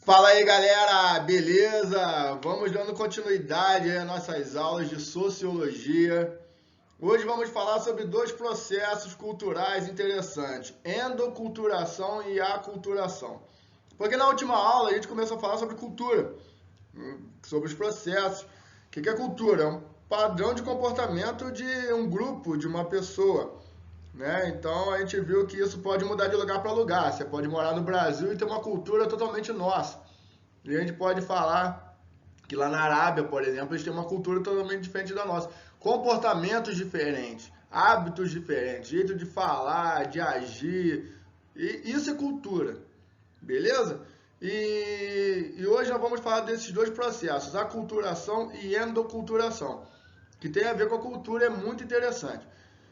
Fala aí, galera, beleza? Vamos dando continuidade aí às nossas aulas de sociologia. Hoje vamos falar sobre dois processos culturais interessantes: endoculturação e aculturação. Porque na última aula a gente começou a falar sobre cultura, sobre os processos. O que é cultura? É um padrão de comportamento de um grupo, de uma pessoa, né? Então a gente viu que isso pode mudar de lugar para lugar. Você pode morar no Brasil e ter uma cultura totalmente nossa. E a gente pode falar que lá na Arábia, por exemplo, eles têm uma cultura totalmente diferente da nossa. Comportamentos diferentes, hábitos diferentes, jeito de falar, de agir. E isso é cultura, beleza? E hoje nós vamos falar desses dois processos, aculturação e endoculturação, que tem a ver com a cultura, é muito interessante.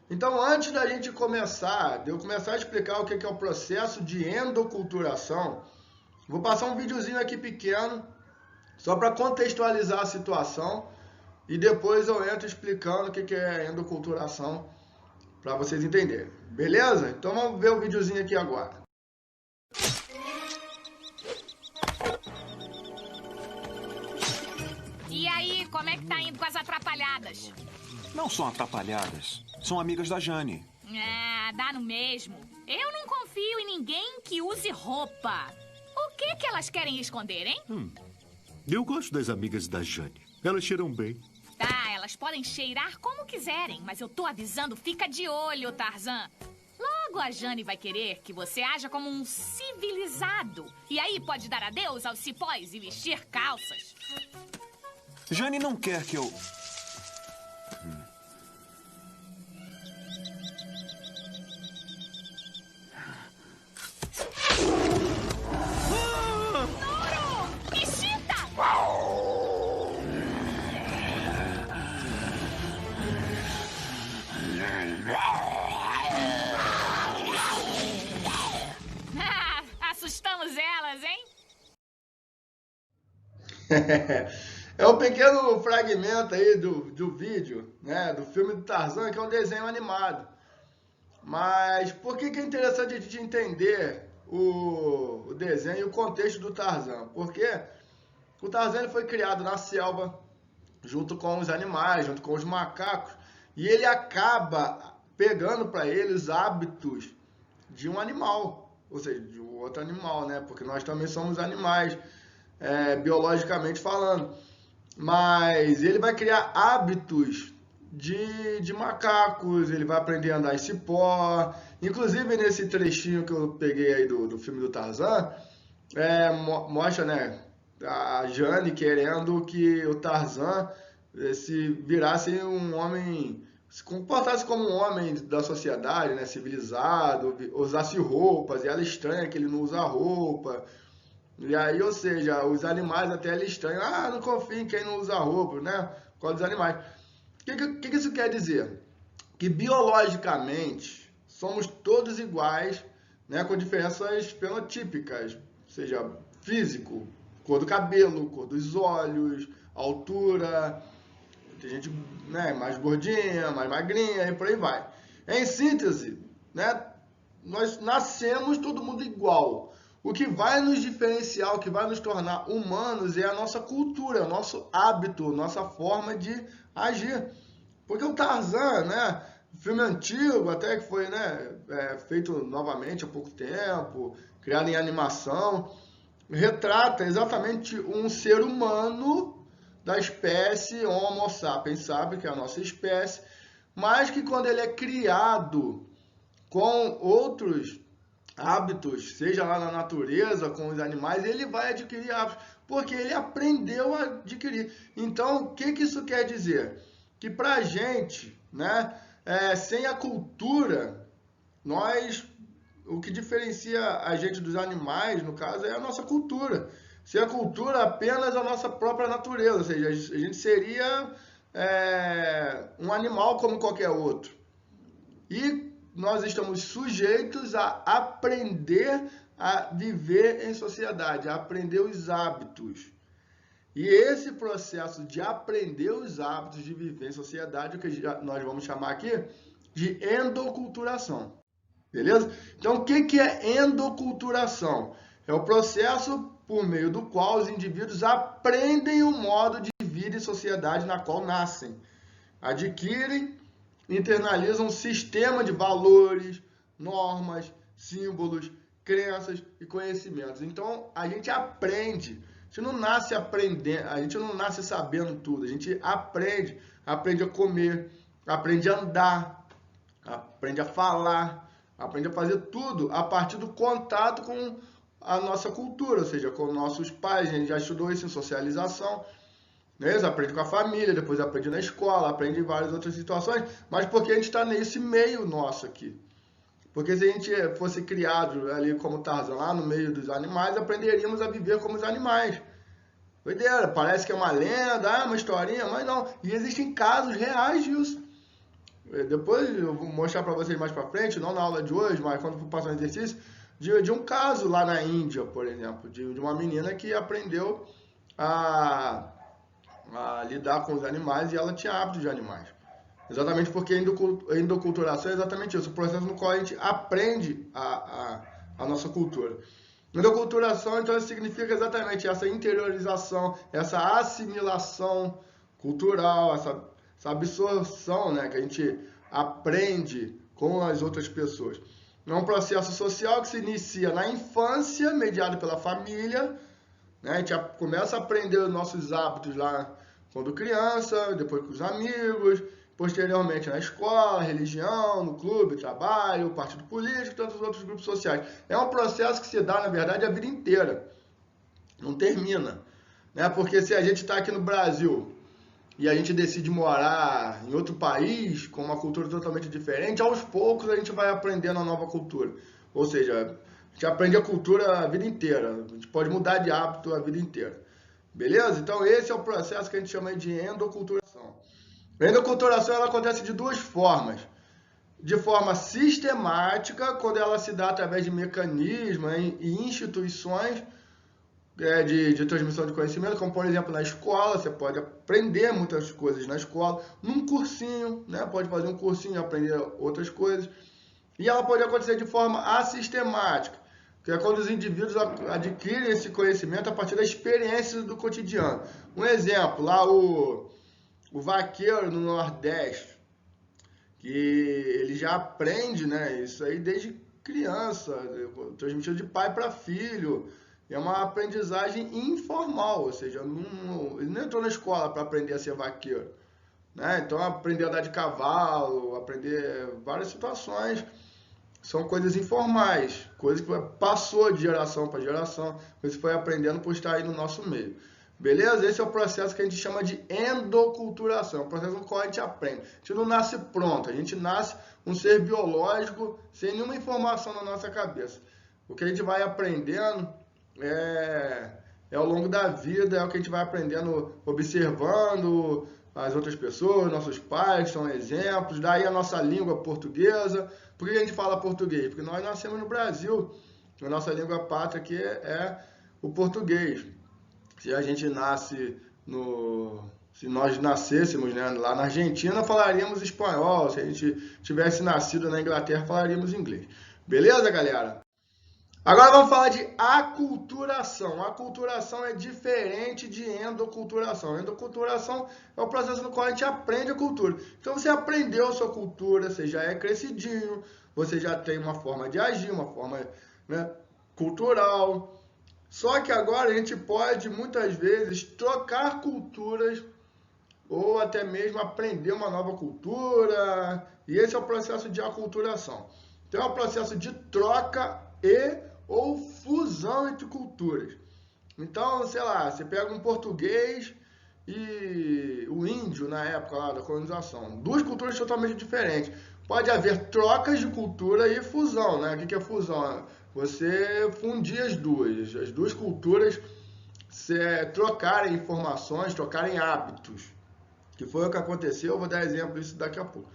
Então, antes da gente começar, de eu começar a explicar o que é o processo de endoculturação, vou passar um videozinho aqui pequeno, só para contextualizar a situação, e depois eu entro explicando o que é endoculturação, para vocês entenderem. Beleza? Então vamos ver o videozinho aqui agora. E aí, como é que tá indo com as atrapalhadas? Não são atrapalhadas, são amigas da Jane. Ah, dá no mesmo. Eu não confio em ninguém que use roupa. O que elas querem esconder, hein? Eu gosto das amigas da Jane. Elas cheiram bem. Tá, elas podem cheirar como quiserem, mas eu tô avisando, fica de olho, Tarzan. Logo a Jane vai querer que você haja como um civilizado. E aí pode dar adeus aos cipós e vestir calças. Jane não quer que eu... Noro! Ishita! Ah, assustamos elas, hein? É um pequeno fragmento aí do vídeo, né, do filme do Tarzan, que é um desenho animado. Mas por que é interessante a gente entender o desenho e o contexto do Tarzan? Porque o Tarzan ele foi criado na selva, junto com os animais, junto com os macacos, e ele acaba pegando para ele os hábitos de um animal, ou seja, de um outro animal, né? Porque nós também somos animais, biologicamente falando. Mas ele vai criar hábitos de macacos, ele vai aprender a andar em cipó. Inclusive, nesse trechinho que eu peguei aí do filme do Tarzan, mostra, né, a Jane querendo que o Tarzan se virasse um homem, se comportasse como um homem da sociedade, né, civilizado, usasse roupas, e ela estranha que ele não usa roupa. E aí, ou seja, os animais até ele estranham. Ah, não confio em quem não usa roupa, né? Por causa dos animais. O que isso quer dizer? Que biologicamente somos todos iguais, né? Com diferenças fenotípicas, ou seja, físico, cor do cabelo, cor dos olhos, altura. Tem gente, né, mais gordinha, mais magrinha e por aí vai. Em síntese, né? Nós nascemos todo mundo igual. O que vai nos diferenciar, o que vai nos tornar humanos é a nossa cultura, o nosso hábito, nossa forma de agir. Porque o Tarzan, né, filme antigo, até que foi, né, feito novamente há pouco tempo, criado em animação, retrata exatamente um ser humano da espécie Homo sapiens, sabe, que é a nossa espécie, mas que quando ele é criado com outros hábitos, seja lá na natureza, com os animais, ele vai adquirir hábitos, porque ele aprendeu a adquirir. Então, o que isso quer dizer? Que para a gente, né, sem a cultura, o que diferencia a gente dos animais, no caso, é a nossa cultura. Sem a cultura, apenas a nossa própria natureza, ou seja, a gente seria um animal como qualquer outro. E nós estamos sujeitos a aprender a viver em sociedade, a aprender os hábitos. E esse processo de aprender os hábitos de viver em sociedade, é o que nós vamos chamar aqui de endoculturação. Beleza? Então, o que é endoculturação? É o processo por meio do qual os indivíduos aprendem o modo de vida e sociedade na qual nascem, adquirem e internalizam um sistema de valores, normas, símbolos, crenças e conhecimentos. Então, a gente aprende. A gente não nasce aprendendo, a gente não nasce sabendo tudo. A gente aprende a comer, aprende a andar, aprende a falar, aprende a fazer tudo a partir do contato com a nossa cultura, ou seja, com nossos pais. A gente já estudou isso em socialização, né? Aprende com a família, depois aprende na escola, aprende em várias outras situações, mas porque a gente está nesse meio nosso aqui. Porque se a gente fosse criado ali como Tarzan, lá no meio dos animais, aprenderíamos a viver como os animais. Doideira, parece que é uma lenda, uma historinha, mas não. E existem casos reais disso. Depois eu vou mostrar para vocês mais para frente, não na aula de hoje, mas quando for passar um exercício, de um caso lá na Índia, por exemplo, de uma menina que aprendeu a lidar com os animais e ela tinha hábitos de animais. Exatamente porque a endoculturação é exatamente isso, o processo no qual a gente aprende a nossa cultura. Endoculturação, então, significa exatamente essa interiorização, essa assimilação cultural, essa absorção, né, que a gente aprende com as outras pessoas. É um processo social que se inicia na infância, mediado pela família, né? A gente começa a aprender os nossos hábitos lá quando criança, depois com os amigos, posteriormente na escola, religião, no clube, trabalho, partido político e tantos outros grupos sociais. É um processo que se dá, na verdade, a vida inteira. Não termina, né? Porque se a gente está aqui no Brasil e a gente decide morar em outro país, com uma cultura totalmente diferente, aos poucos a gente vai aprendendo a nova cultura. Ou seja, a gente aprende a cultura a vida inteira. A gente pode mudar de hábito a vida inteira. Beleza? Então esse é o processo que a gente chama de endoculturação. A endoculturação ela acontece de duas formas. De forma sistemática, quando ela se dá através de mecanismos e instituições de transmissão de conhecimento, como por exemplo na escola, você pode aprender muitas coisas na escola, num cursinho, né? Pode fazer um cursinho e aprender outras coisas. E ela pode acontecer de forma assistemática, que é quando os indivíduos adquirem esse conhecimento a partir da experiência do cotidiano. Um exemplo, lá o vaqueiro no Nordeste, que ele já aprende, né, isso aí desde criança, transmitido de pai para filho. É uma aprendizagem informal, ou seja, ele não entrou na escola para aprender a ser vaqueiro, né? Então, aprender a andar de cavalo, aprender várias situações, são coisas informais, coisas que passou de geração para geração, coisas que foi aprendendo por estar aí no nosso meio. Beleza? Esse é o processo que a gente chama de endoculturação, é o processo no qual a gente aprende. A gente não nasce pronto, a gente nasce um ser biológico sem nenhuma informação na nossa cabeça. O que a gente vai aprendendo ao longo da vida, é o que a gente vai aprendendo observando as outras pessoas, nossos pais são exemplos, daí a nossa língua portuguesa. Por que a gente fala português? Porque nós nascemos no Brasil, a nossa língua pátria aqui é o português. Se a gente se nós nascêssemos, né, lá na Argentina, falaríamos espanhol. Se a gente tivesse nascido na Inglaterra, falaríamos inglês. Beleza, galera? Agora vamos falar de aculturação. Aculturação é diferente de endoculturação. Endoculturação é o processo no qual a gente aprende a cultura. Então você aprendeu a sua cultura, você já é crescidinho, você já tem uma forma de agir, uma forma, né, cultural. Só que agora a gente pode, muitas vezes, trocar culturas ou até mesmo aprender uma nova cultura. E esse é o processo de aculturação. Então é um processo de troca ou fusão entre culturas. Então, sei lá, você pega um português e o índio na época lá da colonização. Duas culturas totalmente diferentes. Pode haver trocas de cultura e fusão, né? O que é fusão? Você fundir as duas culturas, trocarem informações, trocarem hábitos. Que foi o que aconteceu, eu vou dar exemplo disso daqui a pouco.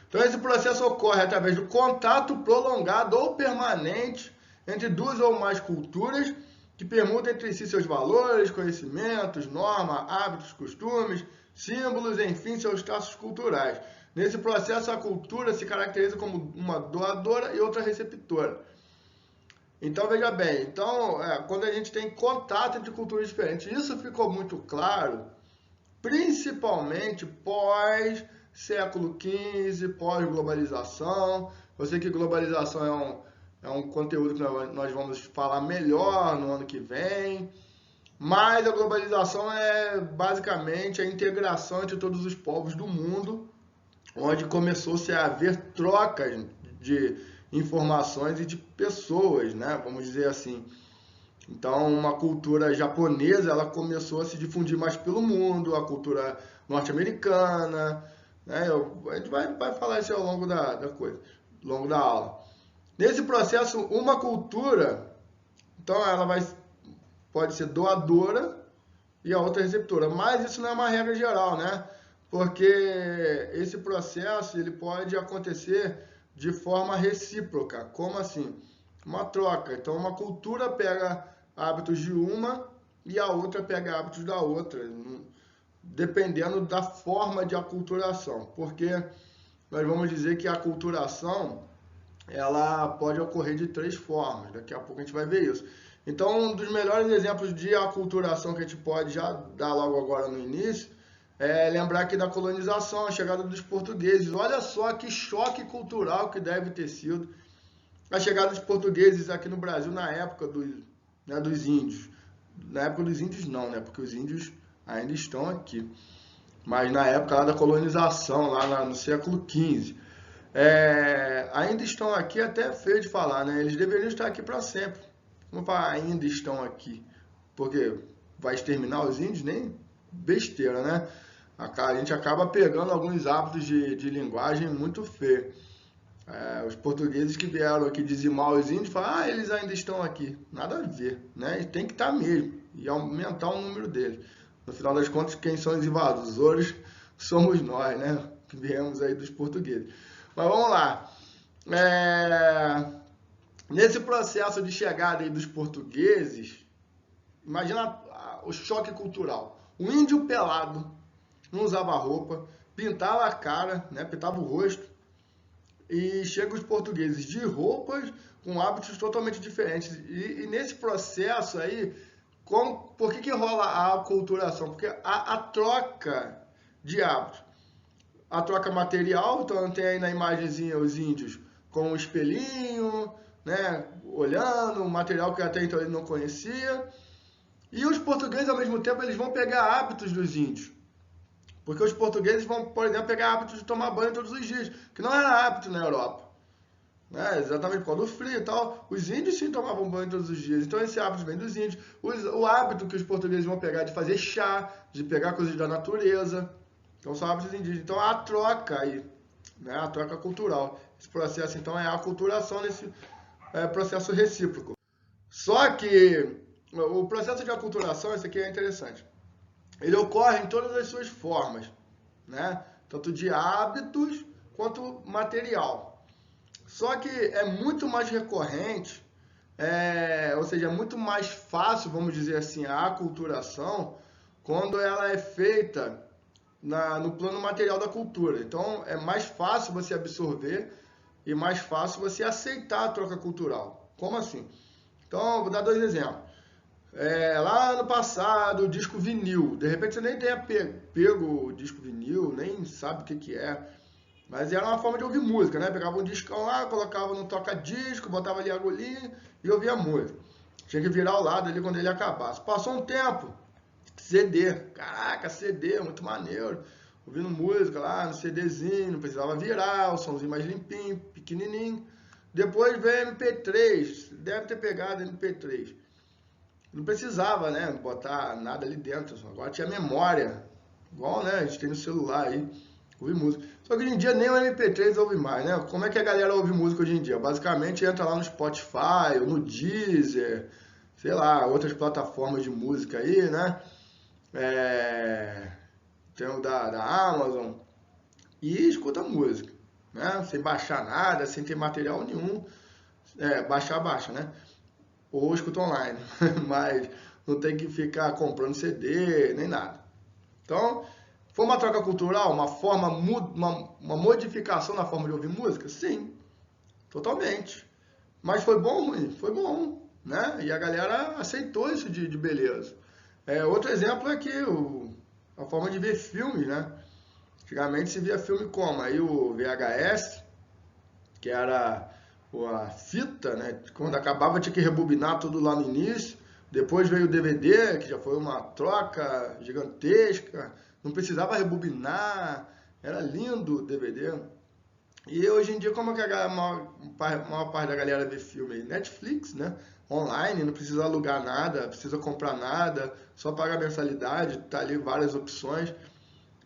Então esse processo ocorre através do contato prolongado ou permanente entre duas ou mais culturas que permutam entre si seus valores, conhecimentos, normas, hábitos, costumes, símbolos, enfim, seus traços culturais. Nesse processo, a cultura se caracteriza como uma doadora e outra receptora. Então, veja bem, então, quando a gente tem contato entre culturas diferentes, isso ficou muito claro, principalmente pós século XV, pós-globalização. Eu sei que globalização é um conteúdo que nós vamos falar melhor no ano que vem, mas a globalização é basicamente a integração entre todos os povos do mundo, onde começou-se a haver trocas de informações e de pessoas, né? Vamos dizer assim. Então, uma cultura japonesa, ela começou a se difundir mais pelo mundo, a cultura norte-americana, né? A gente vai falar isso ao longo da coisa, ao longo da aula. Nesse processo, uma cultura, então ela pode ser doadora e a outra receptora, mas isso não é uma regra geral, né? Porque esse processo ele pode acontecer de forma recíproca. Como assim? Uma troca. Então, uma cultura pega hábitos de uma e a outra pega hábitos da outra, dependendo da forma de aculturação. Porque nós vamos dizer que a aculturação ela pode ocorrer de 3 formas. Daqui a pouco a gente vai ver isso. Então, um dos melhores exemplos de aculturação que a gente pode já dar logo agora no início é lembrar aqui da colonização, a chegada dos portugueses. Olha só que choque cultural que deve ter sido a chegada dos portugueses aqui no Brasil na época dos índios. Na época dos índios não, né? Porque os índios ainda estão aqui. Mas na época lá da colonização, lá no século XV. Ainda estão aqui, até feio de falar, né? Eles deveriam estar aqui para sempre. Vamos falar, ainda estão aqui. Porque vai exterminar os índios? Nem besteira, né? A gente acaba pegando alguns hábitos de linguagem muito feio. Os portugueses que vieram aqui dizimar os índios falam, eles ainda estão aqui. Nada a ver, né? Tem que estar mesmo e aumentar o número deles. No final das contas, quem são os invasores somos nós, né? Que viemos aí dos portugueses. Mas vamos lá. Nesse processo de chegada aí dos portugueses, imagina o choque cultural. O índio pelado, não usava roupa, pintava a cara, né? Pintava o rosto. E chegam os portugueses de roupas com hábitos totalmente diferentes. E nesse processo aí, por que rola a aculturação? Porque a troca de hábitos. A troca material, então tem aí na imagenzinha os índios com um espelhinho, né, olhando, um material que até então ele não conhecia. E os portugueses, ao mesmo tempo, eles vão pegar hábitos dos índios. Porque os portugueses vão, por exemplo, pegar hábito de tomar banho todos os dias, que não era hábito na Europa. Né? Exatamente por causa do frio e tal. Os índios sim tomavam banho todos os dias. Então esse hábito vem dos índios. O hábito que os portugueses vão pegar de fazer chá, de pegar coisas da natureza. Então são hábitos indígenas. Então há a troca aí, né? A troca cultural. Esse processo então é a aculturação nesse processo recíproco. Só que o processo de aculturação, esse aqui é interessante. Ele ocorre em todas as suas formas, né? Tanto de hábitos quanto material. Só que é muito mais recorrente, ou seja, é muito mais fácil, vamos dizer assim, a aculturação quando ela é feita no plano material da cultura. Então, é mais fácil você absorver e mais fácil você aceitar a troca cultural. Como assim? Então, vou dar 2 exemplos. Lá no passado, o disco vinil. De repente você nem tenha pego o disco vinil, nem sabe o que é. Mas era uma forma de ouvir música, né? Pegava um discão lá, colocava no toca-disco, botava ali a agulhinha e ouvia a música. Tinha que virar ao lado ali quando ele acabasse. Passou um tempo, CD. Caraca, CD, muito maneiro. Ouvindo música lá no CDzinho, não precisava virar, o somzinho mais limpinho, pequenininho. Depois veio MP3, deve ter pegado MP3. Não precisava, né, botar nada ali dentro, agora tinha memória, igual, né, a gente tem no celular aí, ouvir música. Só que hoje em dia nem o MP3 ouve mais, né? Como é que a galera ouve música hoje em dia? Basicamente entra lá no Spotify, ou no Deezer, sei lá, outras plataformas de música aí, né? Tem o da Amazon, e escuta música, né? Sem baixar nada, sem ter material nenhum. Baixa, né? Ou escuta online, mas não tem que ficar comprando CD, nem nada. Então, foi uma troca cultural, uma modificação na forma de ouvir música? Sim, totalmente. Mas foi bom ou ruim? Foi bom, né? E a galera aceitou isso de beleza. Outro exemplo é que a forma de ver filmes, né? Antigamente se via filme como? Aí o VHS, que era a fita, né? Quando acabava tinha que rebobinar tudo lá no início. Depois veio o DVD, que já foi uma troca gigantesca. Não precisava rebobinar. Era lindo o DVD. E hoje em dia, como é que a maior parte da galera vê filme? Netflix, né? Online, não precisa alugar nada, não precisa comprar nada, só paga mensalidade, tá ali várias opções.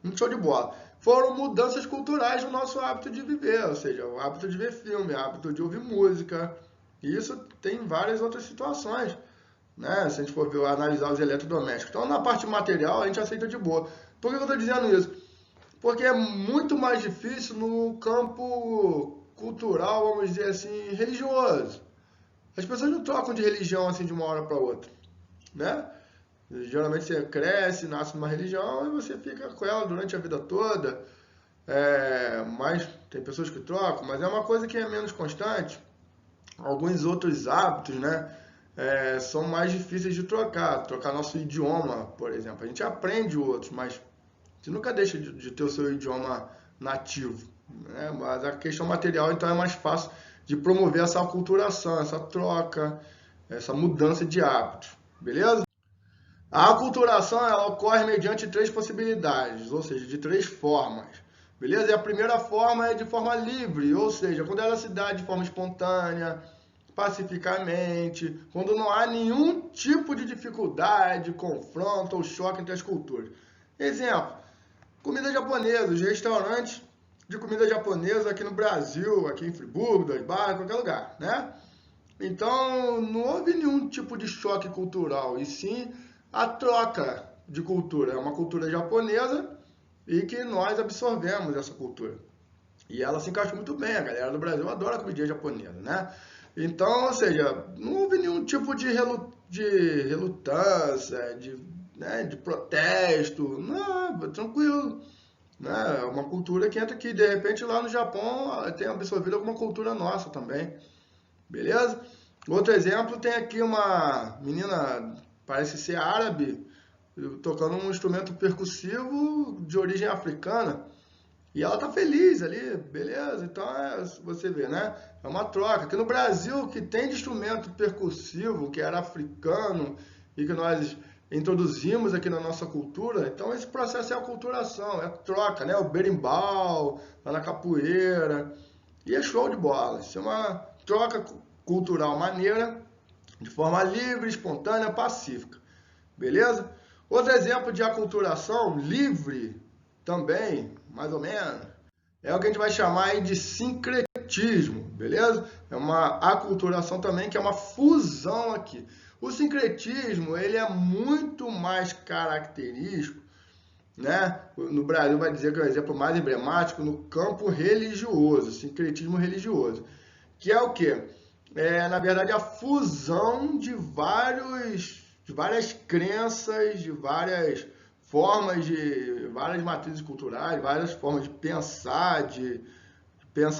Um show de bola. Foram mudanças culturais no nosso hábito de viver, ou seja, o hábito de ver filme, o hábito de ouvir música. E isso tem várias outras situações, né? Se a gente for analisar os eletrodomésticos. Então, na parte material, a gente aceita de boa. Por que eu estou dizendo isso? Porque é muito mais difícil no campo cultural, vamos dizer assim, religioso. As pessoas não trocam de religião assim de uma hora para outra, né? Geralmente você cresce, nasce numa religião e você fica com ela durante a vida toda. Mas tem pessoas que trocam, mas é uma coisa que é menos constante. Alguns outros hábitos, né? São mais difíceis de trocar. Trocar nosso idioma, por exemplo. A gente aprende outros, mas você nunca deixa de ter o seu idioma nativo, né? Mas a questão material, então, é mais fácil de promover essa aculturação, essa troca, essa mudança de hábitos, beleza? A aculturação, ela ocorre mediante 3 possibilidades, ou seja, de 3 formas, beleza? E a primeira forma é de forma livre, ou seja, quando ela se dá de forma espontânea, pacificamente, quando não há nenhum tipo de dificuldade, confronto ou choque entre as culturas. Exemplo, comida japonesa, os restaurantes de comida japonesa aqui no Brasil, aqui em Friburgo, Dois Barras, qualquer lugar, né? Então, não houve nenhum tipo de choque cultural, e sim a troca de cultura. É uma cultura japonesa e que nós absorvemos essa cultura. E ela se encaixa muito bem, a galera do Brasil adora a comida japonesa, né? Então, ou seja, não houve nenhum tipo de relutância, de protesto, não, tranquilo. Né? É uma cultura que entra aqui, de repente lá no Japão tem absorvido alguma cultura nossa também, beleza? Outro exemplo, tem aqui uma menina, parece ser árabe, tocando um instrumento percussivo de origem africana, e ela tá feliz ali, beleza? Então, você vê, né? É uma troca. Aqui no Brasil, que tem de instrumento percussivo, que era africano, e que nós introduzimos aqui na nossa cultura, então esse processo é aculturação, é troca, né? O berimbau, lá na capoeira, e é show de bola. Isso é uma troca cultural maneira, de forma livre, espontânea, pacífica, beleza? Outro exemplo de aculturação livre, também, mais ou menos, é o que a gente vai chamar aí de sincretismo, beleza? É uma aculturação também, que é uma fusão aqui. O sincretismo, ele é muito mais característico, né? No Brasil vai dizer que é o exemplo mais emblemático no campo religioso, sincretismo religioso, que é o quê? Na verdade, a fusão de várias crenças, de várias formas, de várias matrizes culturais, várias formas de pensar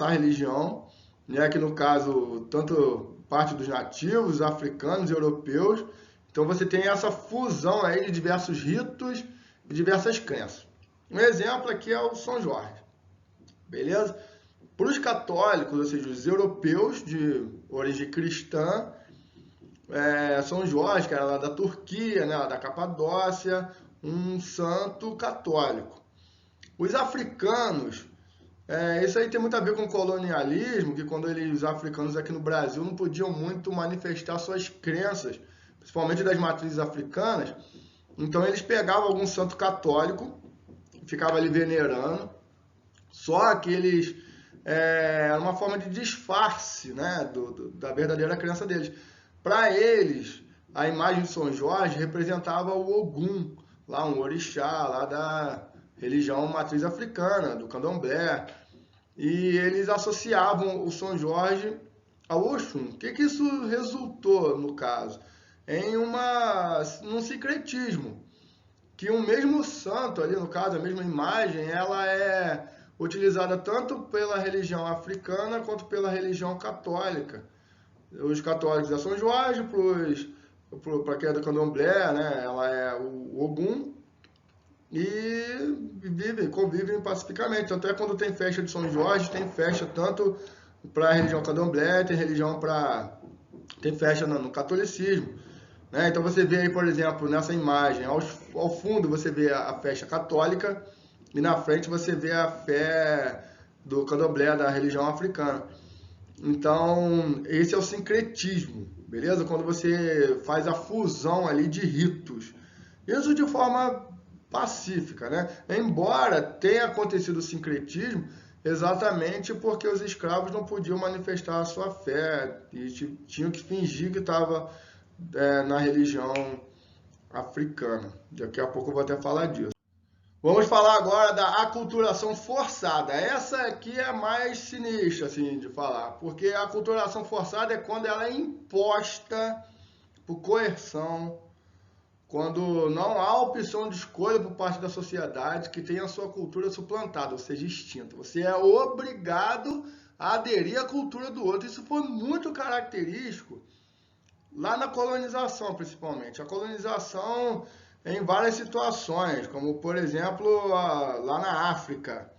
a religião, né? Que no caso, tanto parte dos nativos, africanos e europeus. Então você tem essa fusão aí de diversos ritos e diversas crenças. Um exemplo aqui é o São Jorge, beleza? Para os católicos, ou seja, os europeus de origem cristã, São Jorge, que era lá da Turquia, né, lá da Capadócia, um santo católico. Os africanos, isso aí tem muito a ver com o colonialismo, que quando os africanos aqui no Brasil não podiam muito manifestar suas crenças, principalmente das matrizes africanas, então eles pegavam algum santo católico, ficavam ali venerando, só que eles, era uma forma de disfarce, né, da verdadeira crença deles. Para eles, a imagem de São Jorge representava o Ogum, lá um orixá, lá da religião matriz africana, do candomblé. E eles associavam o São Jorge ao Oxum. O que isso resultou, no caso? Em um sincretismo. Que o mesmo santo, ali no caso, a mesma imagem, ela é utilizada tanto pela religião africana quanto pela religião católica. os católicos é São Jorge, para quem é do candomblé, né, ela é o Ogum, e convivem pacificamente. Tanto é quando tem festa de São Jorge, tem festa tanto para a religião candomblé, tem festa no catolicismo. Né? Então você vê aí, por exemplo, nessa imagem, ao fundo você vê a festa católica e na frente você vê a fé do candomblé, da religião africana. Então, esse é o sincretismo, beleza? Quando você faz a fusão ali de ritos. Isso de forma pacífica, né? Embora tenha acontecido o sincretismo exatamente porque os escravos não podiam manifestar a sua fé e tinham que fingir que estava na religião africana. Daqui a pouco eu vou até falar disso. Vamos falar agora da aculturação forçada. Essa aqui é a mais sinistra, assim, de falar, porque a aculturação forçada é quando ela é imposta por coerção, quando não há opção de escolha por parte da sociedade que tenha a sua cultura suplantada, ou seja, extinta. Você é obrigado a aderir à cultura do outro. Isso foi muito característico lá na colonização, principalmente. A colonização em várias situações, como, por exemplo, lá na África.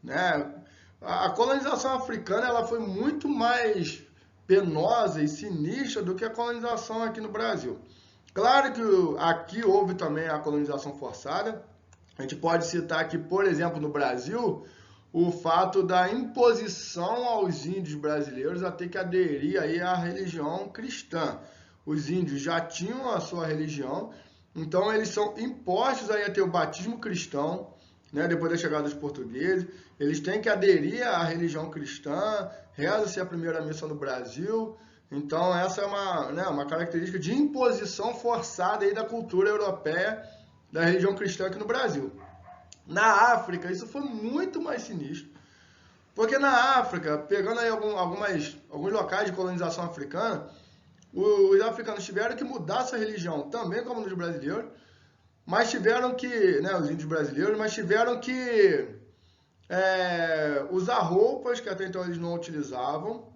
Né? A colonização africana ela foi muito mais penosa e sinistra do que a colonização aqui no Brasil. Claro que aqui houve também a colonização forçada. A gente pode citar aqui, por exemplo, no Brasil, o fato da imposição aos índios brasileiros a ter que aderir aí à religião cristã. Os índios já tinham a sua religião, então eles são impostos aí a ter o batismo cristão, né, depois da chegada dos portugueses. Eles têm que aderir à religião cristã, reza-se a primeira missa no Brasil. Então essa é uma característica de imposição forçada aí da cultura europeia, da religião cristã aqui no Brasil. Na África, isso foi muito mais sinistro, porque na África, pegando aí alguns locais de colonização africana, os africanos tiveram que mudar sua religião, também como nos brasileiros, mas tiveram que, né, os índios brasileiros, mas tiveram que usar roupas que até então eles não utilizavam,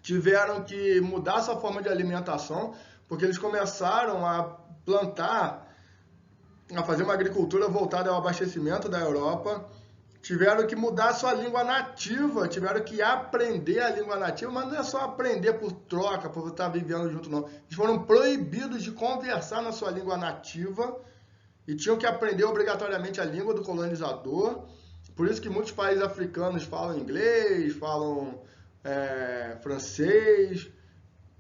tiveram que mudar sua forma de alimentação, porque eles começaram a plantar, a fazer uma agricultura voltada ao abastecimento da Europa, tiveram que mudar sua língua nativa, tiveram que aprender a língua nativa, mas não é só aprender por troca, por estar vivendo junto, não. Eles foram proibidos de conversar na sua língua nativa e tinham que aprender obrigatoriamente a língua do colonizador. Por isso que muitos países africanos falam inglês, falam francês,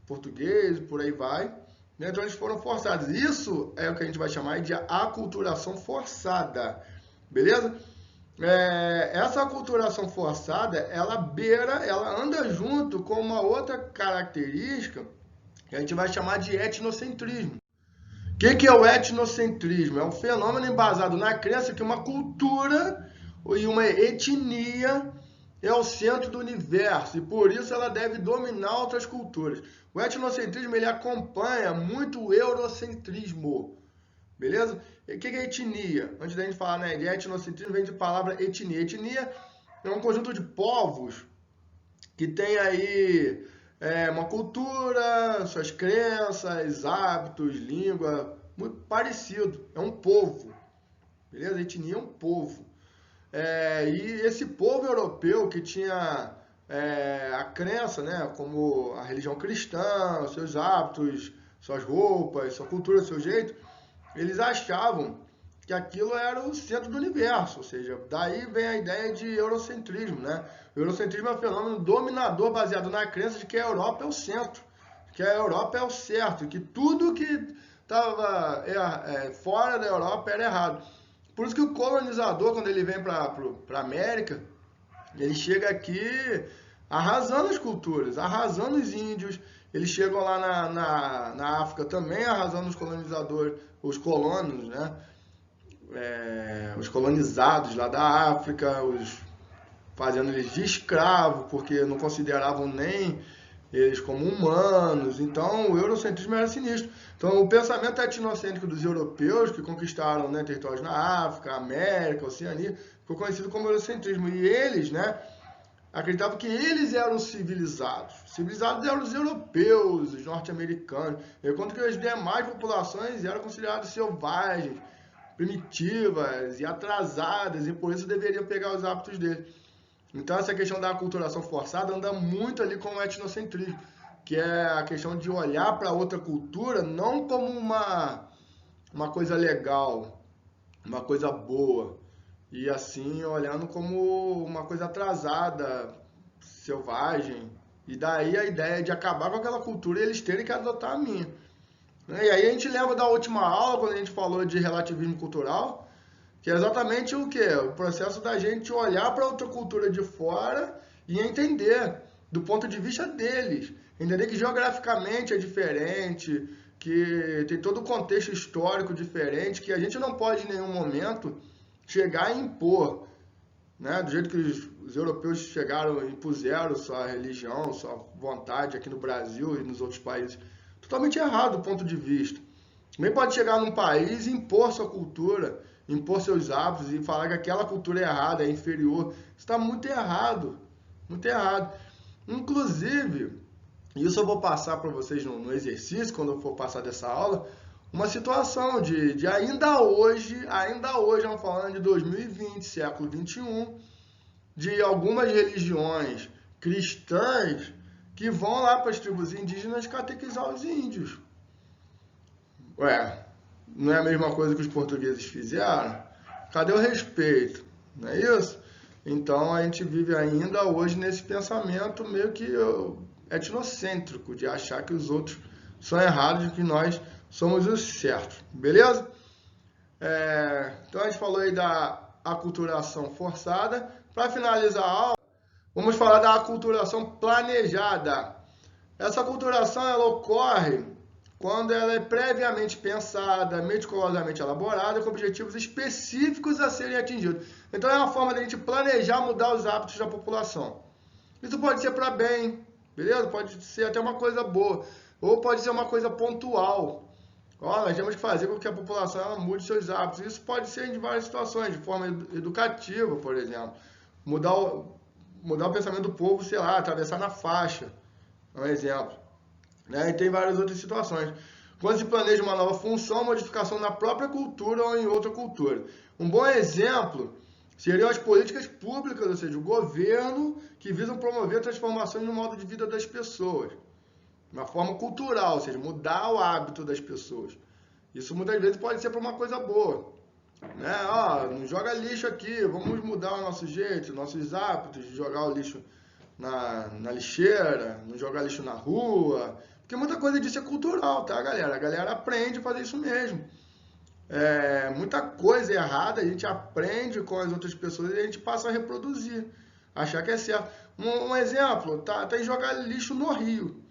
português, por aí vai. Então eles foram forçados. Isso é o que a gente vai chamar de aculturação forçada, beleza? Essa aculturação forçada, ela anda junto com uma outra característica que a gente vai chamar de etnocentrismo. O que é o etnocentrismo? É um fenômeno embasado na crença que uma cultura e uma etnia é o centro do universo e por isso ela deve dominar outras culturas. O etnocentrismo ele acompanha muito o eurocentrismo, beleza? O que é etnia? Antes da gente falar, né, de etnocentrismo, vem de palavra etnia. Etnia é um conjunto de povos que tem aí uma cultura, suas crenças, hábitos, língua, muito parecido. É um povo, beleza? Etnia é um povo. E esse povo europeu que tinha a crença, né, como a religião cristã, seus hábitos, suas roupas, sua cultura, seu jeito, eles achavam que aquilo era o centro do universo, ou seja, daí vem a ideia de eurocentrismo, né? O eurocentrismo é um fenômeno dominador baseado na crença de que a Europa é o centro, que a Europa é o certo, que tudo que estava fora da Europa era errado. Por isso que o colonizador, quando ele vem para a América, ele chega aqui arrasando as culturas, arrasando os índios. Eles chegam lá na África também arrasando os colonizadores, os colonos, né? Os colonizados lá da África, fazendo eles de escravo, porque não consideravam nem eles como humanos. Então o eurocentrismo era sinistro. Então o pensamento etnocêntrico dos europeus que conquistaram, né, territórios na África, América, Oceania, ficou conhecido como eurocentrismo. E eles, né, acreditavam que eles eram civilizados. Civilizados eram os europeus, os norte-americanos, enquanto que as demais populações eram consideradas selvagens, primitivas e atrasadas, e por isso deveriam pegar os hábitos deles. Então essa questão da aculturação forçada anda muito ali com o etnocentrismo, que é a questão de olhar para outra cultura não como uma coisa legal, uma coisa boa, e assim olhando como uma coisa atrasada, selvagem, e daí a ideia de acabar com aquela cultura e eles terem que adotar a minha. E aí a gente lembra da última aula, quando a gente falou de relativismo cultural, que é exatamente o quê? O processo da gente olhar para outra cultura de fora e entender, do ponto de vista deles, entender que geograficamente é diferente, que tem todo o contexto histórico diferente, que a gente não pode em nenhum momento chegar e impor, né? Do jeito que os europeus chegaram e impuseram sua religião, sua vontade aqui no Brasil e nos outros países. Totalmente errado do ponto de vista. Nem pode chegar num país e impor sua cultura, impor seus hábitos e falar que aquela cultura é errada, é inferior. Isso está muito errado, muito errado. Inclusive, isso eu vou passar para vocês no exercício, quando eu for passar dessa aula, uma situação de ainda hoje, estamos falando de 2020, século 21, de algumas religiões cristãs que vão lá para as tribos indígenas catequizar os índios. Ué, não é a mesma coisa que os portugueses fizeram? Cadê o respeito? Não é isso? Então a gente vive ainda hoje nesse pensamento meio que etnocêntrico, de achar que os outros são errados e que nós somos os certos. Beleza? Então a gente falou aí da aculturação forçada. Para finalizar a aula, vamos falar da aculturação planejada. Essa aculturação ela ocorre quando ela é previamente pensada, meticulosamente elaborada, com objetivos específicos a serem atingidos. Então é uma forma de a gente planejar mudar os hábitos da população. Isso pode ser para bem, beleza? Pode ser até uma coisa boa, ou pode ser uma coisa pontual. Nós temos que fazer com que a população ela mude seus hábitos. Isso pode ser em várias situações, de forma educativa, por exemplo. Mudar o pensamento do povo, sei lá, atravessar na faixa, é um exemplo. Né? E tem várias outras situações. Quando se planeja uma nova função, modificação na própria cultura ou em outra cultura. Um bom exemplo seriam as políticas públicas, ou seja, o governo que visam promover transformações no modo de vida das pessoas. Uma forma cultural, ou seja, mudar o hábito das pessoas. Isso muitas vezes pode ser para uma coisa boa. Né? Não joga lixo aqui, vamos mudar o nosso jeito, nossos hábitos de jogar o lixo na lixeira, não jogar lixo na rua. Porque muita coisa disso é cultural, tá, galera? A galera aprende a fazer isso mesmo. Muita coisa errada a gente aprende com as outras pessoas e a gente passa a reproduzir, achar que é certo. Um exemplo, tá em jogar lixo no rio.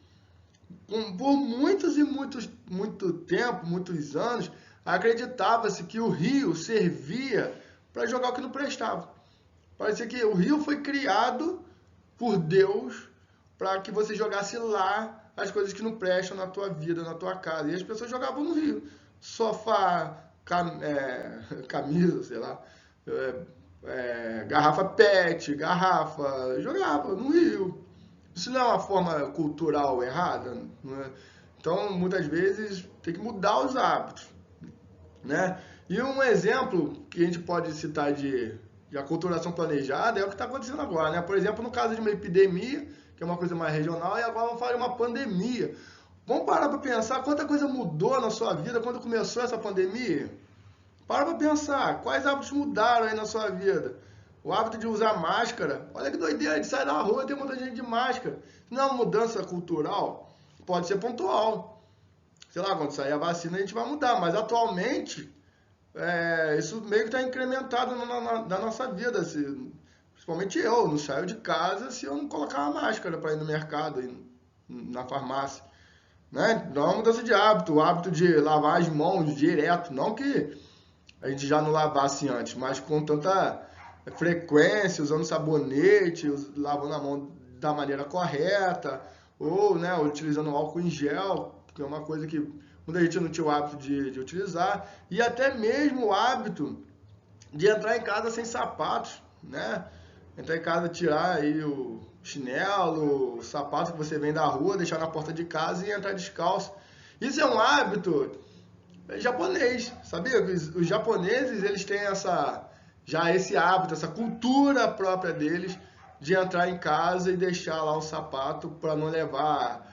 Por muito tempo, muitos anos, acreditava-se que o rio servia para jogar o que não prestava. Parecia que o rio foi criado por Deus para que você jogasse lá as coisas que não prestam na tua vida, na tua casa. E as pessoas jogavam no rio. Sofá, camisa, sei lá, garrafa PET, jogava no rio. Isso não é uma forma cultural errada? Não é? Então, muitas vezes, tem que mudar os hábitos. Né? E um exemplo que a gente pode citar de aculturação planejada é o que está acontecendo agora. Né? Por exemplo, no caso de uma epidemia, que é uma coisa mais regional, e agora vamos falar de uma pandemia. Vamos parar para pensar quanta coisa mudou na sua vida quando começou essa pandemia? Para pensar, quais hábitos mudaram aí na sua vida? O hábito de usar máscara, olha que doideira, de sair na rua e tem muita gente de máscara. Não é uma mudança cultural? Pode ser pontual. Sei lá, quando sair a vacina a gente vai mudar, mas atualmente isso meio que está incrementado na nossa vida. Principalmente eu não saio de casa se eu não colocar uma máscara para ir no mercado, na farmácia. Né? Não é uma mudança de hábito, o hábito de lavar as mãos direto, não que a gente já não lavasse antes, mas com tanta frequência, usando sabonete, lavando a mão da maneira correta, ou né, utilizando álcool em gel, que é uma coisa que muita gente não tinha o hábito de utilizar, e até mesmo o hábito de entrar em casa sem sapatos, né? entrar em casa, tirar aí o chinelo, o sapato que você vem da rua, deixar na porta de casa e entrar descalço. Isso é um hábito japonês, sabia? Os japoneses, eles têm esse hábito, essa cultura própria deles de entrar em casa e deixar lá o sapato para não levar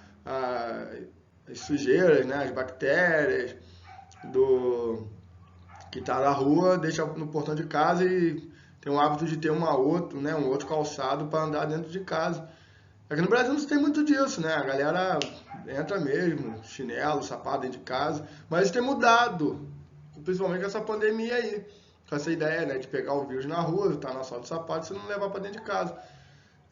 as sujeiras, né, as bactérias que tá na rua, deixa no portão de casa e tem o hábito de ter um outro calçado para andar dentro de casa. Aqui no Brasil não tem muito disso, né? A galera entra mesmo, chinelo, sapato dentro de casa, mas isso tem mudado, principalmente com essa pandemia aí, com essa ideia, né, de pegar o vírus na rua, estar na sola do sapato e não levar para dentro de casa.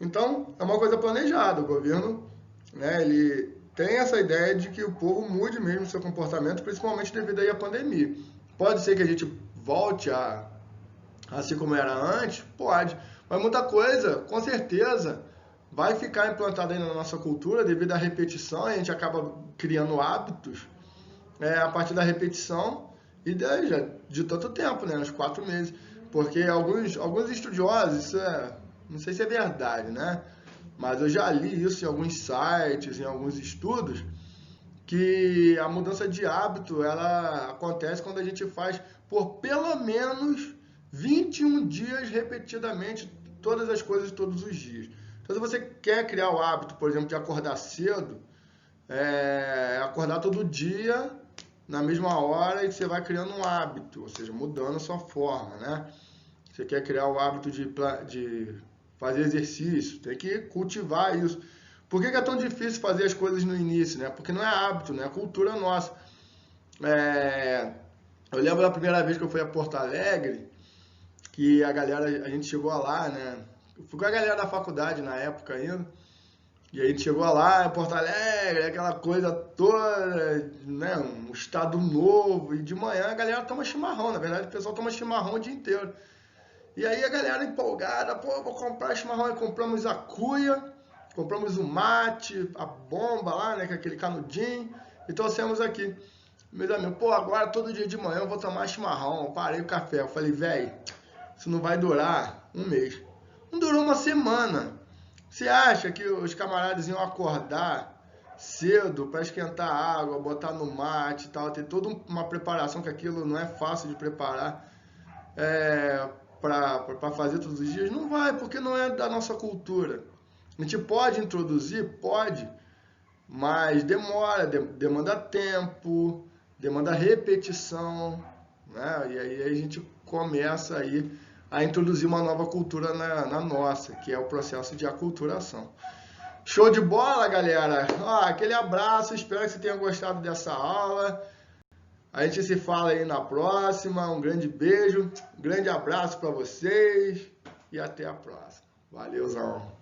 Então, é uma coisa planejada, o governo, né, ele tem essa ideia de que o povo mude mesmo o seu comportamento, principalmente devido aí à pandemia. Pode ser que a gente volte assim como era antes? Pode. Mas muita coisa, com certeza, vai ficar implantada aí na nossa cultura devido à repetição. A gente acaba criando hábitos a partir da repetição e de tanto tempo, né? Uns 4 meses. Porque alguns estudiosos, isso não sei se é verdade, né? Mas eu já li isso em alguns sites, em alguns estudos, que a mudança de hábito, ela acontece quando a gente faz por pelo menos 21 dias repetidamente todas as coisas todos os dias. Então, se você quer criar o hábito, por exemplo, de acordar cedo, acordar todo dia na mesma hora e você vai criando um hábito, ou seja, mudando a sua forma, né? Você quer criar o hábito de fazer exercício, tem que cultivar isso. Por que é tão difícil fazer as coisas no início, né? Porque não é hábito, né? É cultura nossa. Eu lembro da primeira vez que eu fui a Porto Alegre, que a gente chegou lá, né? Eu fui com a galera da faculdade na época ainda, e a gente chegou lá em Porto Alegre, aquela coisa toda, né? Um estado novo, e de manhã a galera toma chimarrão, na verdade o pessoal toma chimarrão o dia inteiro. E aí a galera empolgada, pô, vou comprar chimarrão, e compramos a cuia, compramos o mate, a bomba lá, né, que é aquele canudinho, e trouxemos aqui. Meus amigos, pô, agora todo dia de manhã eu vou tomar chimarrão, eu parei o café, eu falei, velho, isso não vai durar um mês. Não durou uma semana. Você acha que os camaradas iam acordar cedo para esquentar água, botar no mate e tal, ter toda uma preparação, que aquilo não é fácil de preparar, para fazer todos os dias? Não vai, porque não é da nossa cultura. A gente pode introduzir? Pode, mas demanda tempo, demanda repetição, né? E aí a gente começa aí a introduzir uma nova cultura na nossa, que é o processo de aculturação. Show de bola, galera! Aquele abraço, espero que você tenha gostado dessa aula. A gente se fala aí na próxima. Um grande beijo, um grande abraço para vocês e até a próxima. Valeuzão!